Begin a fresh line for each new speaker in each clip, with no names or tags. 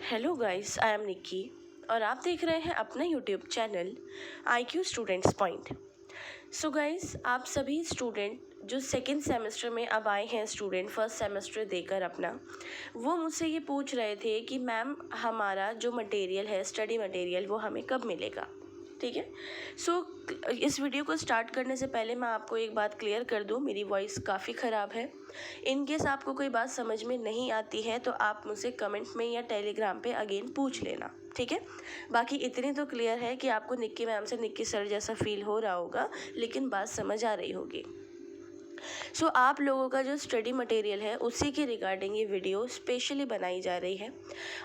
Hello guys, I am Nikki और आप देख रहे हैं अपना YouTube channel IQ students point. So guys, आप सभी स्टूडेंट जो सेकेंड सेमेस्टर में अब आए हैं, स्टूडेंट फर्स्ट सेमेस्टर देकर अपना, वो मुझसे ये पूछ रहे थे कि मैम हमारा जो मटेरियल है, स्टडी मटेरियल, वो हमें कब मिलेगा। ठीक है। सो इस वीडियो को स्टार्ट करने से पहले मैं आपको एक बात क्लियर कर दूं, मेरी वॉइस काफ़ी ख़राब है। इन केस आपको कोई बात समझ में नहीं आती है तो आप मुझसे कमेंट में या टेलीग्राम पे अगेन पूछ लेना, ठीक है। बाकी इतनी तो क्लियर है कि आपको निक्की मैम से निक्की सर जैसा फील हो रहा होगा, लेकिन बात समझ आ रही होगी। सो आप लोगों का जो स्टडी मटेरियल है उसी के रिगार्डिंग ये वीडियो स्पेशली बनाई जा रही है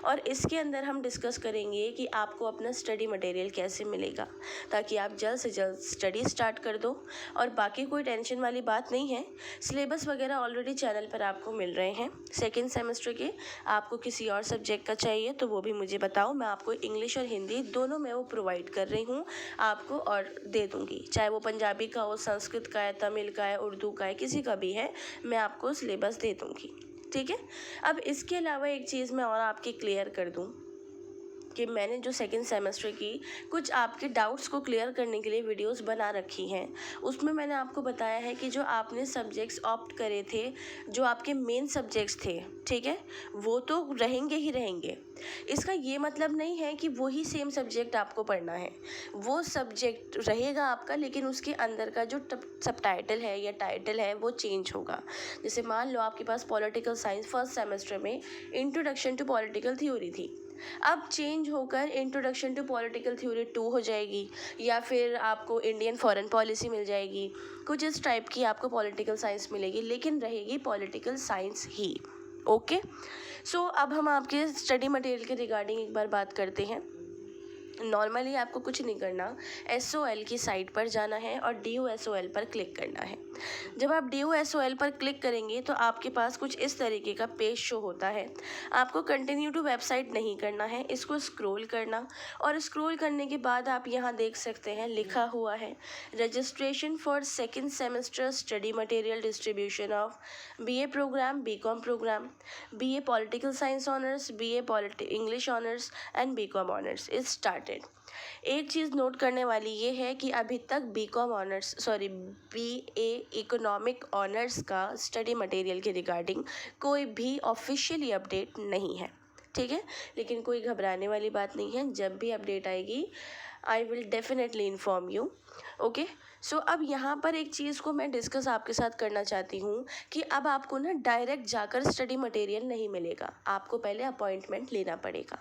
और इसके अंदर हम डिस्कस करेंगे कि आपको अपना स्टडी मटेरियल कैसे मिलेगा, ताकि आप जल्द से जल्द स्टडी स्टार्ट कर दो। और बाकी कोई टेंशन वाली बात नहीं है, सिलेबस वगैरह ऑलरेडी चैनल पर आपको मिल रहे हैं सेकेंड सेमेस्टर के। आपको किसी और सब्जेक्ट का चाहिए तो वो भी मुझे बताओ, मैं आपको इंग्लिश और हिंदी दोनों में वो प्रोवाइड कर रही हूँ आपको और दे दूँगी। चाहे वो पंजाबी का हो, संस्कृत का है, तमिल का है, उर्दू का है, किसी का भी है, मैं आपको सिलेबस दे दूँगी, ठीक है। अब इसके अलावा एक चीज़ मैं और आपकी क्लियर कर दूँ कि मैंने जो सेकेंड सेमेस्टर की कुछ आपके डाउट्स को क्लियर करने के लिए वीडियोस बना रखी हैं, उसमें मैंने आपको बताया है कि जो आपने सब्जेक्ट्स ऑप्ट करे थे, जो आपके मेन सब्जेक्ट्स थे, ठीक है, वो तो रहेंगे ही रहेंगे। इसका ये मतलब नहीं है कि वही सेम सब्जेक्ट आपको पढ़ना है, वो सब्जेक्ट रहेगा आपका, लेकिन उसके अंदर का जो सब टाइटल है या टाइटल है वो चेंज होगा। जैसे मान लो आपके पास पॉलिटिकल साइंस फर्स्ट सेमेस्टर में इंट्रोडक्शन टू पॉलिटिकल थ्योरी थी, अब चेंज होकर इंट्रोडक्शन टू पॉलिटिकल थ्योरी 2 हो जाएगी, या फिर आपको इंडियन फॉरेन पॉलिसी मिल जाएगी। कुछ इस टाइप की आपको पॉलिटिकल साइंस मिलेगी, लेकिन रहेगी पॉलिटिकल साइंस ही। ओके। सो अब हम आपके स्टडी मटेरियल के रिगार्डिंग एक बार बात करते हैं। नॉर्मली आपको कुछ नहीं करना, SOL की साइट पर जाना है और DOSOL पर क्लिक करना है। जब आप DOSOL पर क्लिक करेंगे तो आपके पास कुछ इस तरीके का पेज शो होता है। आपको कंटिन्यू टू वेबसाइट नहीं करना है, इसको स्क्रॉल करना, और स्क्रॉल करने के बाद आप यहाँ देख सकते हैं लिखा हुआ है registration for second semester study material distribution of BA program, BCom program, BA political science honours, BA English honours and BCom honours is started. एक चीज़ नोट करने वाली ये है कि अभी तक BA इकोनॉमिक ऑनर्स का स्टडी मटेरियल के रिगार्डिंग कोई भी ऑफिशियली अपडेट नहीं है, ठीक है। लेकिन कोई घबराने वाली बात नहीं है, जब भी अपडेट आएगी I will definitely inform you. Okay. So अब यहाँ पर एक चीज़ को मैं डिस्कस आपके साथ करना चाहती हूँ कि अब आपको ना डायरेक्ट जाकर स्टडी मटेरियल नहीं मिलेगा, आपको पहले अपॉइंटमेंट लेना पड़ेगा,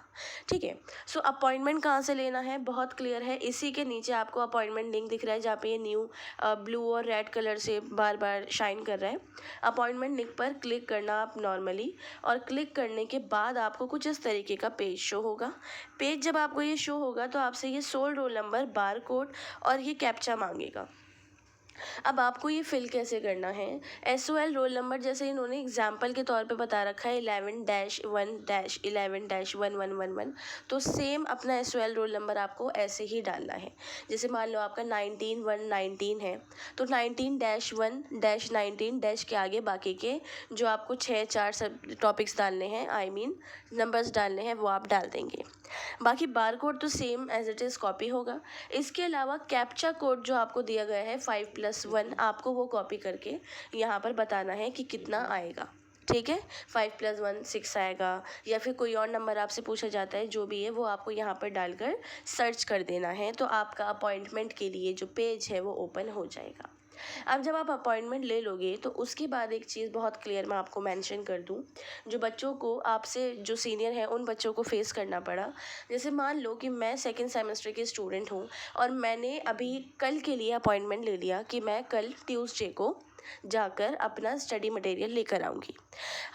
ठीक है। सो अपॉइंटमेंट कहाँ से लेना है, बहुत क्लियर है, इसी के नीचे आपको अपॉइंटमेंट लिंक दिख रहा है, जहाँ पे ये न्यू ब्लू और रेड कलर से बार बार शाइन कर रहा है। अपॉइंटमेंट लिंक पर क्लिक करना आप नॉर्मली, और क्लिक करने के बाद आपको कुछ इस तरीके का पेज शो होगा। पेज जब आपको ये शो होगा तो आपसे ये sole roll number, bar code और ये कैप्चा मांगेगा। अब आपको ये फिल कैसे करना है, SOL रोल नंबर जैसे इन्होंने एग्जाम्पल के तौर पे बता रखा है 11-1-11-1111, तो सेम अपना SOL रोल नंबर आपको ऐसे ही डालना है। जैसे मान लो आपका 19-1-19 है, तो 19-1-19 डैश के आगे बाकी के जो आपको 6-4 सब टॉपिक्स डालने हैं, नंबर्स डालने हैं, वो आप डाल देंगे। बाकी बार कोड तो same as it is copy होगा। इसके अलावा कैप्चा कोड जो आपको दिया गया है 5+1, आपको वो कॉपी करके यहाँ पर बताना है कि कितना आएगा, ठीक है। 5+1 6 आएगा, या फिर कोई और नंबर आपसे पूछा जाता है, जो भी है वो आपको यहाँ पर डालकर सर्च कर देना है, तो आपका अपॉइंटमेंट के लिए जो पेज है वो ओपन हो जाएगा। अब जब आप अपॉइंटमेंट ले लोगे तो उसके बाद एक चीज़ बहुत क्लियर मैं आपको मेंशन कर दूं, जो बच्चों को आपसे जो सीनियर हैं उन बच्चों को फेस करना पड़ा। जैसे मान लो कि मैं सेकेंड सेमेस्टर की स्टूडेंट हूँ और मैंने अभी कल के लिए अपॉइंटमेंट ले लिया कि मैं कल ट्यूसडे को जाकर अपना स्टडी मटेरियल लेकर आऊँगी।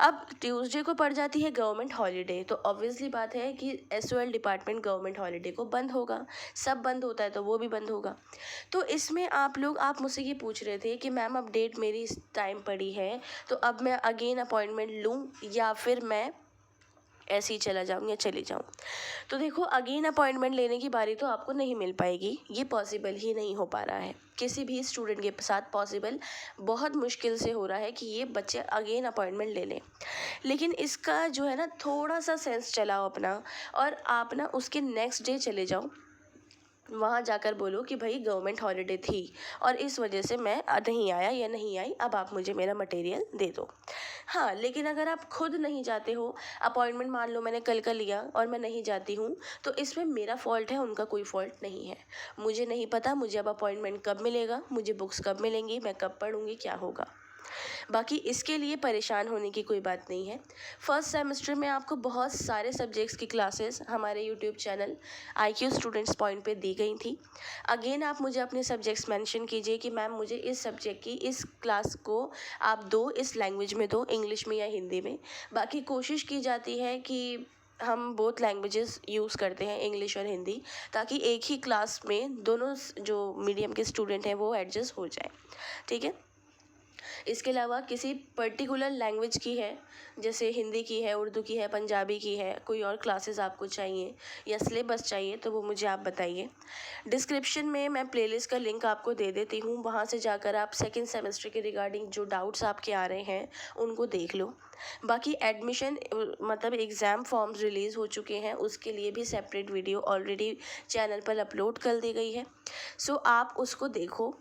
अब ट्यूसडे को पड़ जाती है गवर्नमेंट हॉलीडे, तो ऑब्वियसली बात है कि SOL डिपार्टमेंट गवर्नमेंट हॉलीडे को बंद होगा, सब बंद होता है तो वो भी बंद होगा। तो इसमें आप मुझसे ये पूछ रहे थे कि मैम अब डेट मेरी इस टाइम पड़ी है, तो अब मैं अगेन अपॉइंटमेंट लूँ या फिर मैं ऐसे ही चला जाऊँ या चली जाऊँ। तो देखो अगेन अपॉइंटमेंट लेने की बारी तो आपको नहीं मिल पाएगी, ये पॉसिबल ही नहीं हो पा रहा है किसी भी स्टूडेंट के साथ। पॉसिबल बहुत मुश्किल से हो रहा है कि ये बच्चे अगेन अपॉइंटमेंट ले लें। लेकिन इसका जो है ना थोड़ा सा सेंस चलाओ अपना, और आप ना उसके नेक्स्ट डे चले जाओ, वहाँ जाकर बोलो कि भाई गवर्नमेंट हॉलीडे थी और इस वजह से मैं नहीं आया या नहीं आई, अब आप मुझे मेरा मटेरियल दे दो। हाँ, लेकिन अगर आप खुद नहीं जाते हो, अपॉइंटमेंट मान लो मैंने कल का लिया और मैं नहीं जाती हूँ, तो इसमें मेरा फॉल्ट है, उनका कोई फॉल्ट नहीं है। मुझे नहीं पता मुझे अब अपॉइंटमेंट कब मिलेगा, मुझे बुक्स कब मिलेंगी, मैं कब पढ़ूँगी, क्या होगा। बाकी इसके लिए परेशान होने की कोई बात नहीं है। फर्स्ट सेमेस्टर में आपको बहुत सारे सब्जेक्ट्स की क्लासेस हमारे YouTube channel IQ students point पे दी गई थी। अगेन आप मुझे अपने सब्जेक्ट्स मेंशन कीजिए कि मैम मुझे इस सब्जेक्ट की इस क्लास को आप दो, इस लैंग्वेज में दो, इंग्लिश में या हिंदी में। बाकी कोशिश की जाती है कि हम बोथ लैंग्वेजेस यूज़ करते हैं, इंग्लिश और हिंदी, ताकि एक ही क्लास में दोनों जो मीडियम के स्टूडेंट हैं वो एडजस्ट हो जाए। ठीक है। इसके अलावा किसी पर्टिकुलर लैंग्वेज की है, जैसे हिंदी की है, उर्दू की है, पंजाबी की है, कोई और क्लासेस आपको चाहिए या सिलेबस चाहिए तो वो मुझे आप बताइए। डिस्क्रिप्शन में मैं प्लेलिस्ट का लिंक आपको दे देती हूँ, वहाँ से जाकर आप सेकंड सेमेस्टर के रिगार्डिंग जो डाउट्स आपके आ रहे हैं उनको देख लो। बाकी एडमिशन मतलब एग्ज़ाम फॉर्म्स रिलीज़ हो चुके हैं, उसके लिए भी सेपरेट वीडियो ऑलरेडी चैनल पर अपलोड कर दी गई है, सो आप उसको देखो।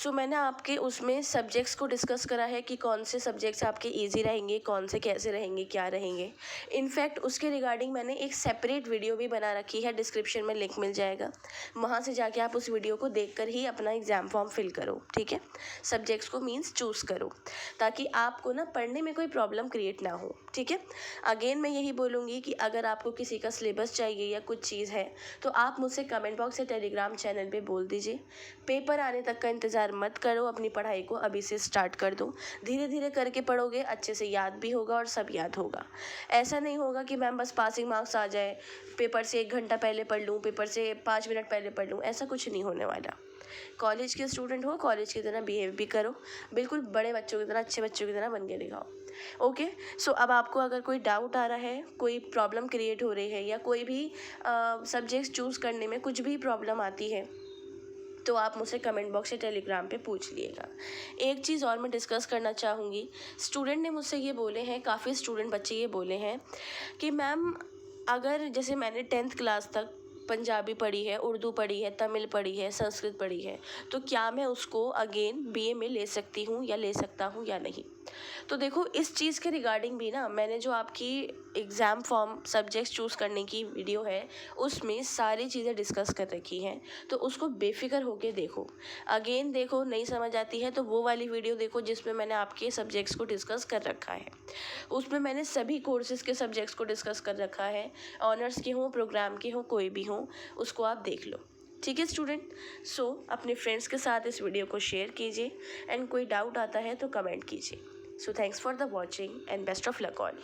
मैंने आपके उसमें सब्जेक्ट्स को डिस्कस करा है कि कौन से सब्जेक्ट्स आपके इजी रहेंगे, कौन से कैसे रहेंगे, क्या रहेंगे। इनफैक्ट उसके रिगार्डिंग मैंने एक सेपरेट वीडियो भी बना रखी है, डिस्क्रिप्शन में लिंक मिल जाएगा, वहाँ से जाके आप उस वीडियो को देखकर ही अपना एग्ज़ाम फॉर्म फिल करो। ठीक है, सब्जेक्ट्स को मीन्स चूज़ करो, ताकि आपको ना पढ़ने में कोई प्रॉब्लम क्रिएट ना हो। ठीक है। अगेन मैं यही बोलूँगी कि अगर आपको किसी का सिलेबस चाहिए या कुछ चीज़ है तो आप मुझसे कमेंट बॉक्स या टेलीग्राम चैनल पे बोल दीजिए। पेपर आने तक का इंतज़ार मत करो, अपनी पढ़ाई को अभी से स्टार्ट कर दो। धीरे धीरे करके पढ़ोगे, अच्छे से याद भी होगा और सब याद होगा। ऐसा नहीं होगा कि मैम बस पासिंग मार्क्स आ जाए, पेपर से 1 घंटा पहले पढ़ लूँ, पेपर से 5 मिनट पहले पढ़ लूँ, ऐसा कुछ नहीं होने वाला। कॉलेज के स्टूडेंट हो, कॉलेज की तरह बिहेव भी करो, बिल्कुल बड़े बच्चों की तरह, अच्छे बच्चों की तरह बन के दिखाओ। ओके। अब आपको अगर कोई डाउट आ रहा है, कोई प्रॉब्लम क्रिएट हो रही है, या कोई भी सब्जेक्ट्स चूज़ करने में कुछ भी प्रॉब्लम आती है, तो आप मुझसे कमेंट बॉक्स या टेलीग्राम पे पूछ लिएगा। एक चीज़ और मैं डिस्कस करना चाहूँगी, स्टूडेंट ने मुझसे ये बोले हैं, काफ़ी स्टूडेंट बच्चे ये बोले हैं कि मैम अगर जैसे मैंने 10th क्लास तक पंजाबी पढ़ी है, उर्दू पढ़ी है, तमिल पढ़ी है, संस्कृत पढ़ी है, तो क्या मैं उसको अगेन BA में ले सकती हूँ या ले सकता हूँ या नहीं। तो देखो इस चीज़ के रिगार्डिंग भी ना मैंने जो आपकी एग्ज़ाम फॉर्म सब्जेक्ट्स चूज़ करने की वीडियो है उसमें सारी चीज़ें डिस्कस कर रखी हैं, तो उसको बेफिक्र होके देखो। अगेन देखो, नहीं समझ आती है तो वो वाली वीडियो देखो जिसमें मैंने आपके सब्जेक्ट्स को डिस्कस कर रखा है। उसमें मैंने सभी कोर्सेज़ के सब्जेक्ट्स को डिस्कस कर रखा है, ऑनर्स के हों, प्रोग्राम के हों, कोई भी हों, उसको आप देख लो। ठीक है स्टूडेंट। अपने फ्रेंड्स के साथ इस वीडियो को शेयर कीजिए, एंड कोई डाउट आता है तो कमेंट कीजिए। Thanks for the watching and best of luck all.